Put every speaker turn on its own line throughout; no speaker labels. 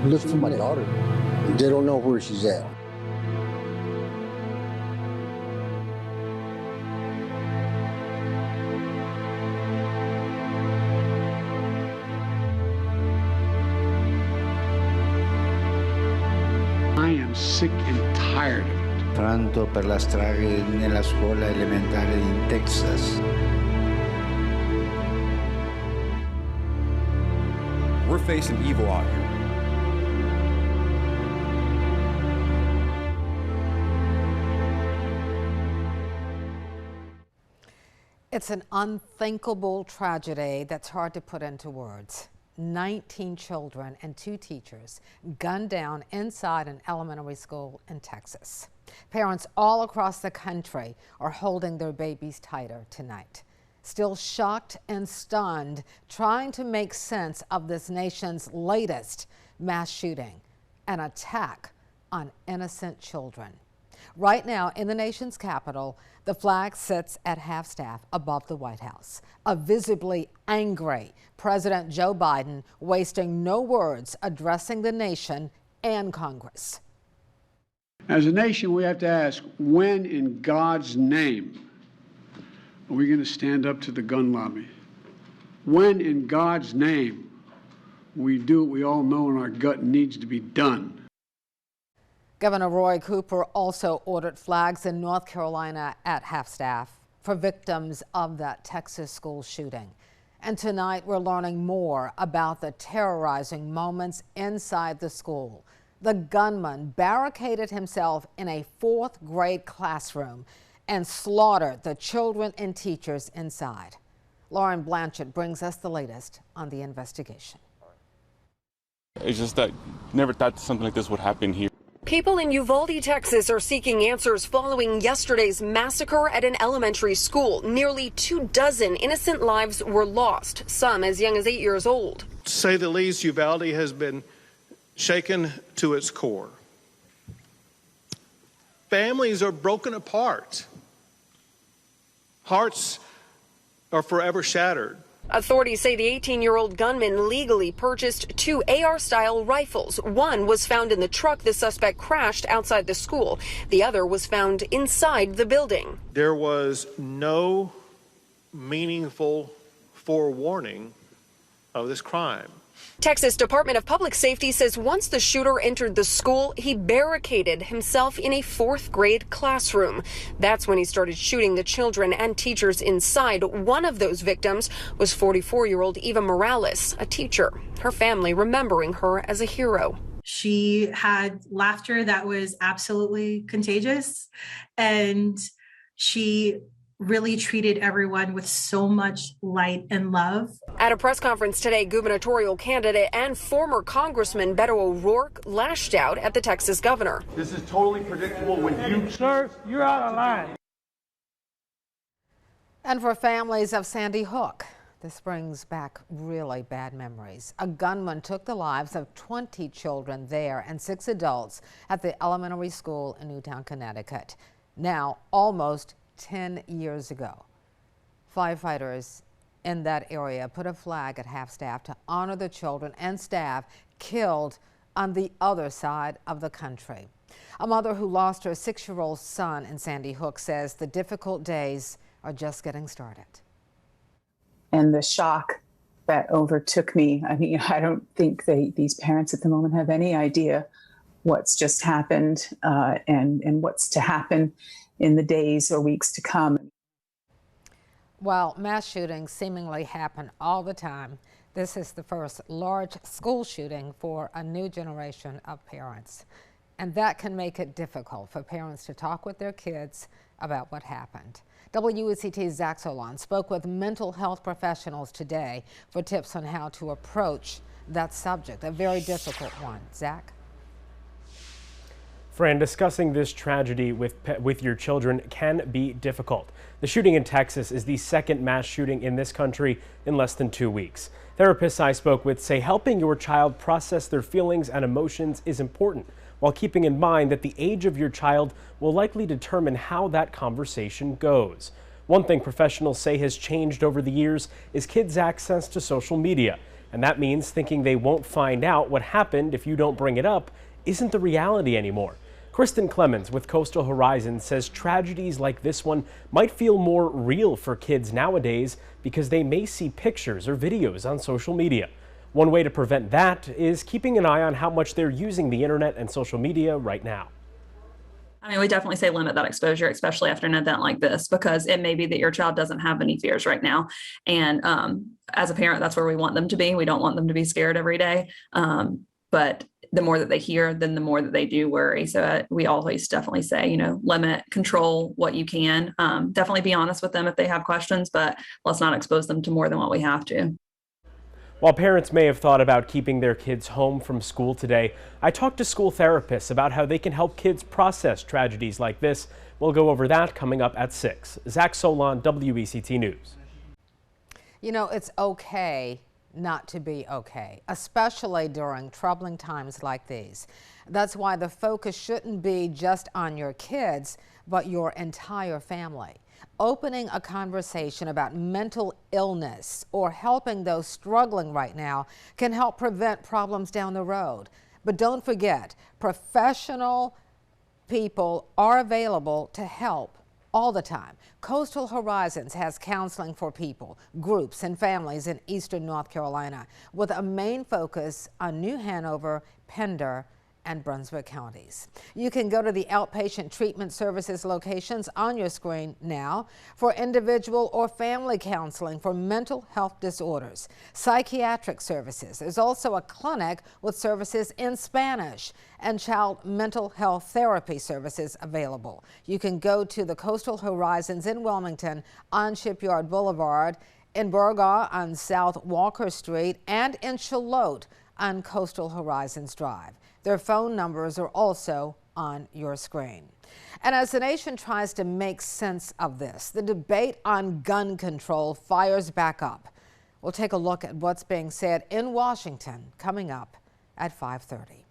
Look for my daughter. They don't know where she's at.
I am sick and tired of it.
Pranto per la strage nella scuola elementare in Texas.
We're facing evil out here.
It's an unthinkable tragedy that's hard to put into words. 19 children and 2 teachers gunned down inside an elementary school in Texas. Parents all across the country are holding their babies tighter tonight. Still shocked and stunned, trying to make sense of this nation's latest mass shooting, an attack on innocent children. Right now in the nation's capital, the flag sits at half-staff above the White House. A visibly angry President Joe Biden wasting no words addressing the nation and Congress.
As a nation, we have to ask, when in God's name are we going to stand up to the gun lobby? When in God's name we do what we all know in our gut needs to be done?
Governor Roy Cooper also ordered flags in North Carolina at half-staff for victims of that Texas school shooting. And tonight we're learning more about the terrorizing moments inside the school. The gunman barricaded himself in a 4th grade classroom and slaughtered the children and teachers inside. Lauren Blanchett brings us the latest on the investigation.
It's just that never thought something like this would happen here.
People in Uvalde, Texas are seeking answers following yesterday's massacre at an elementary school. Nearly 24 innocent lives were lost, some as young as 8 years old.
To say the least, Uvalde has been shaken to its core. Families are broken apart. Hearts are forever shattered.
Authorities say the 18-year-old gunman legally purchased 2 AR-style rifles. One was found in the truck the suspect crashed outside the school. The other was found inside the building.
There was no meaningful forewarning of this crime.
Texas Department of Public Safety says once the shooter entered the school, he barricaded himself in a 4th grade classroom. That's when he started shooting the children and teachers inside. One of those victims was 44-year-old Eva Morales, a teacher, her family remembering her as a hero.
She had laughter that was absolutely contagious, and she really treated everyone with so much light and love.
At a press conference today, gubernatorial candidate and former Congressman Beto O'Rourke lashed out at the Texas governor.
This is totally predictable when you... Sir, you're out of line.
And for families of Sandy Hook, this brings back really bad memories. A gunman took the lives of 20 children there and 6 adults at the elementary school in Newtown, Connecticut. Now, almost 10 years ago, firefighters in that area put a flag at half-staff to honor the children and staff killed on the other side of the country. A mother who lost her 6-year-old son in Sandy Hook says the difficult days are just getting started.
And the shock that overtook me, I mean, I don't think these parents at the moment have any idea what's just happened and what's to happen in the days or weeks to come.
While mass shootings seemingly happen all the time, this is the first large school shooting for a new generation of parents. And that can make it difficult for parents to talk with their kids about what happened. WECT's Zach Solon spoke with mental health professionals today for tips on how to approach that subject, a very difficult one. Zach?
Fran, discussing this tragedy with your children can be difficult. The shooting in Texas is the 2nd mass shooting in this country in less than 2 weeks. Therapists I spoke with say helping your child process their feelings and emotions is important, while keeping in mind that the age of your child will likely determine how that conversation goes. One thing professionals say has changed over the years is kids' access to social media, And that means thinking they won't find out what happened if you don't bring it up isn't the reality anymore. Kristen Clemens with Coastal Horizons says tragedies like this one might feel more real for kids nowadays because they may see pictures or videos on social media. One way to prevent that is keeping an eye on how much they're using the internet and social media right now.
I mean, we definitely say limit that exposure, especially after an event like this, because it may be that your child doesn't have any fears right now. And as a parent, that's where we want them to be. We don't want them to be scared every day. But the more that they hear, then the more that they do worry. So we always definitely say, you know, limit, control what you can. Definitely be honest with them if they have questions, but let's not expose them to more than what we have to.
While parents may have thought about keeping their kids home from school today, I talked to school therapists about how they can help kids process tragedies like this. We'll go over that coming up at 6. Zach Solon, WECT News.
You know, it's okay not to be okay, especially during troubling times like these. That's why the focus shouldn't be just on your kids, but your entire family. Opening a conversation about mental illness or helping those struggling right now can help prevent problems down the road. But don't forget, professional people are available to help all the time. Coastal Horizons has counseling for people, groups, and families in eastern North Carolina with a main focus on New Hanover, Pender, and Brunswick counties. You can go to the outpatient treatment services locations on your screen now for individual or family counseling for mental health disorders, psychiatric services. There's also a clinic with services in Spanish and child mental health therapy services available. You can go to the Coastal Horizons in Wilmington on Shipyard Boulevard, in Burgaw on South Walker Street, and in Charlotte on Coastal Horizons Drive. Their phone numbers are also on your screen. And as the nation tries to make sense of this, the debate on gun control fires back up. We'll take a look at what's being said in Washington coming up at 5:30.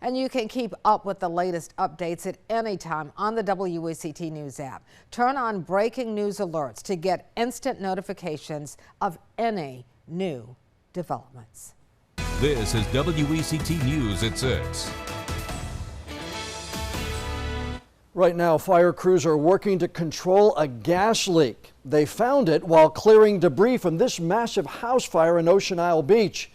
And you can keep up with the latest updates at any time on the WECT News app. Turn on breaking news alerts to get instant notifications of any new developments.
This is WECT News at 6.
Right now, fire crews are working to control a gas leak. They found it while clearing debris from this massive house fire in Ocean Isle Beach.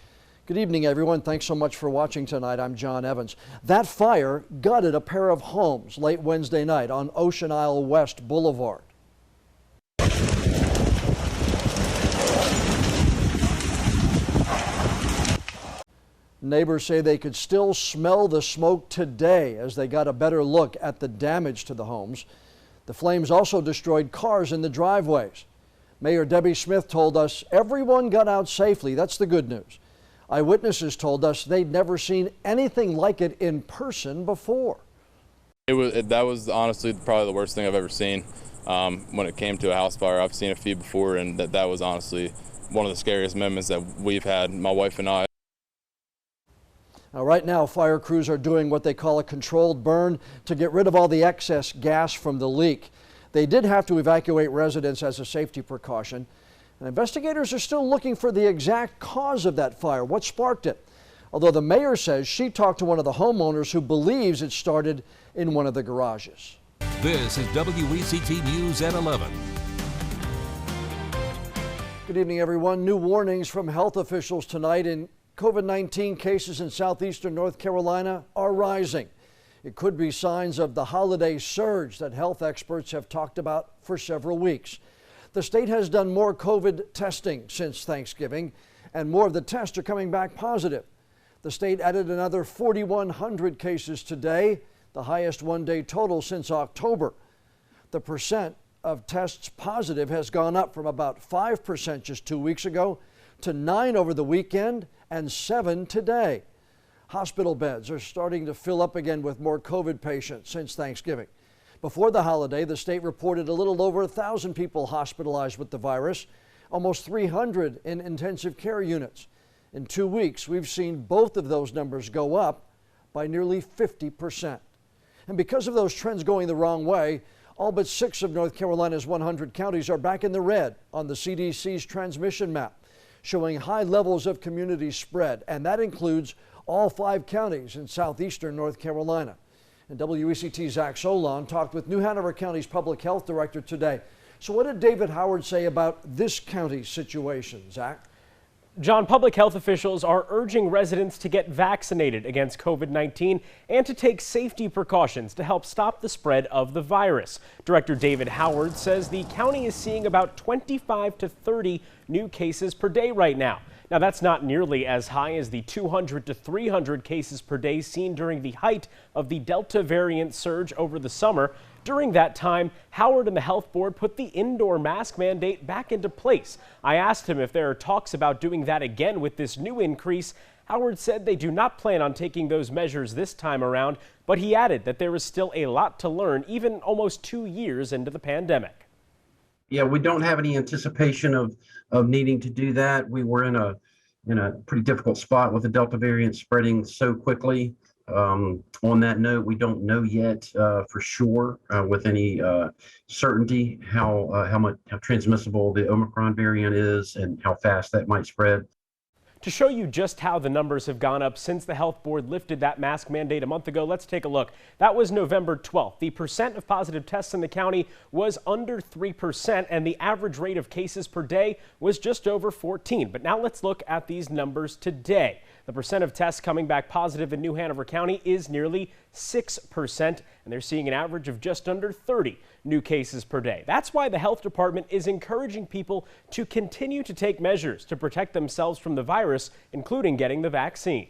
Good evening, everyone. Thanks so much for watching tonight. I'm John Evans. That fire gutted a pair of homes late Wednesday night on Ocean Isle West Boulevard. Neighbors say they could still smell the smoke today as they got a better look at the damage to the homes. The flames also destroyed cars in the driveways. Mayor Debbie Smith told us everyone got out safely. That's the good news. Eyewitnesses told us they'd never seen anything like it in person before.
That was honestly probably the worst thing I've ever seen when it came to a house fire. I've seen a few before, and that was honestly one of the scariest moments that we've had, my wife and I.
Now, right now, fire crews are doing what they call a controlled burn to get rid of all the excess gas from the leak. They did have to evacuate residents as a safety precaution. And investigators are still looking for the exact cause of that fire, what sparked it. Although the mayor says she talked to one of the homeowners who believes it started in one of the garages.
This is WECT News at 11.
Good evening, everyone. New warnings from health officials tonight in COVID-19 cases in southeastern North Carolina are rising. It could be signs of the holiday surge that health experts have talked about for several weeks. The state has done more COVID testing since Thanksgiving, and more of the tests are coming back positive. The state added another 4,100 cases today, the highest one-day total since October. The percent of tests positive has gone up from about 5% just 2 weeks ago to 9% over the weekend and 7% today. Hospital beds are starting to fill up again with more COVID patients since Thanksgiving. Before the holiday, the state reported a little over 1,000 people hospitalized with the virus, almost 300 in intensive care units. In 2 weeks, we've seen both of those numbers go up by nearly 50%. And because of those trends going the wrong way, all but 6 of North Carolina's 100 counties are back in the red on the CDC's transmission map. showing high levels of community spread, and that includes all 5 counties in southeastern North Carolina. And WECT's Zach Solon talked with New Hanover County's Public Health Director today. So what did David Howard say about this county's situation, Zach?
John, public health officials are urging residents to get vaccinated against COVID-19 and to take safety precautions to help stop the spread of the virus. Director David Howard says the county is seeing about 25 to 30 new cases per day right now. Now, that's not nearly as high as the 200 to 300 cases per day seen during the height of the Delta variant surge over the summer. During that time, Howard and the health board put the indoor mask mandate back into place. I asked him if there are talks about doing that again with this new increase. Howard said they do not plan on taking those measures this time around, but he added that there is still a lot to learn, even almost 2 years into the pandemic.
Yeah, we don't have any anticipation of needing to do that. We were in a pretty difficult spot with the Delta variant spreading so quickly. On that note, we don't know yet for sure with any certainty how transmissible the Omicron variant is and how fast that might spread.
To show you just how the numbers have gone up since the health board lifted that mask mandate a month ago, let's take a look. That was November 12th. The percent of positive tests in the county was under 3%, and the average rate of cases per day was just over 14. But now let's look at these numbers today. The percent of tests coming back positive in New Hanover County is nearly 6%, and they're seeing an average of just under 30 new cases per day. That's why the health department is encouraging people to continue to take measures to protect themselves from the virus, including getting the vaccine.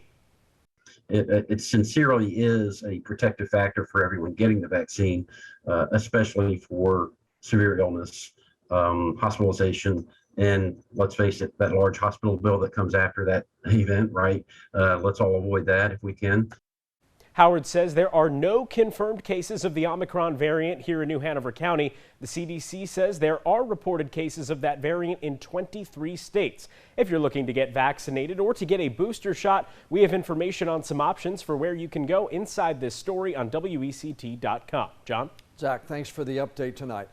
It sincerely is a protective factor for everyone getting the vaccine, especially for severe illness, hospitalization, and let's face it, that large hospital bill that comes after that event, right? Let's all avoid that if we can.
Howard says there are no confirmed cases of the Omicron variant here in New Hanover County. The CDC says there are reported cases of that variant in 23 states. If you're looking to get vaccinated or to get a booster shot, we have information on some options for where you can go inside this story on WECT.com. John?
Zach, thanks for the update tonight.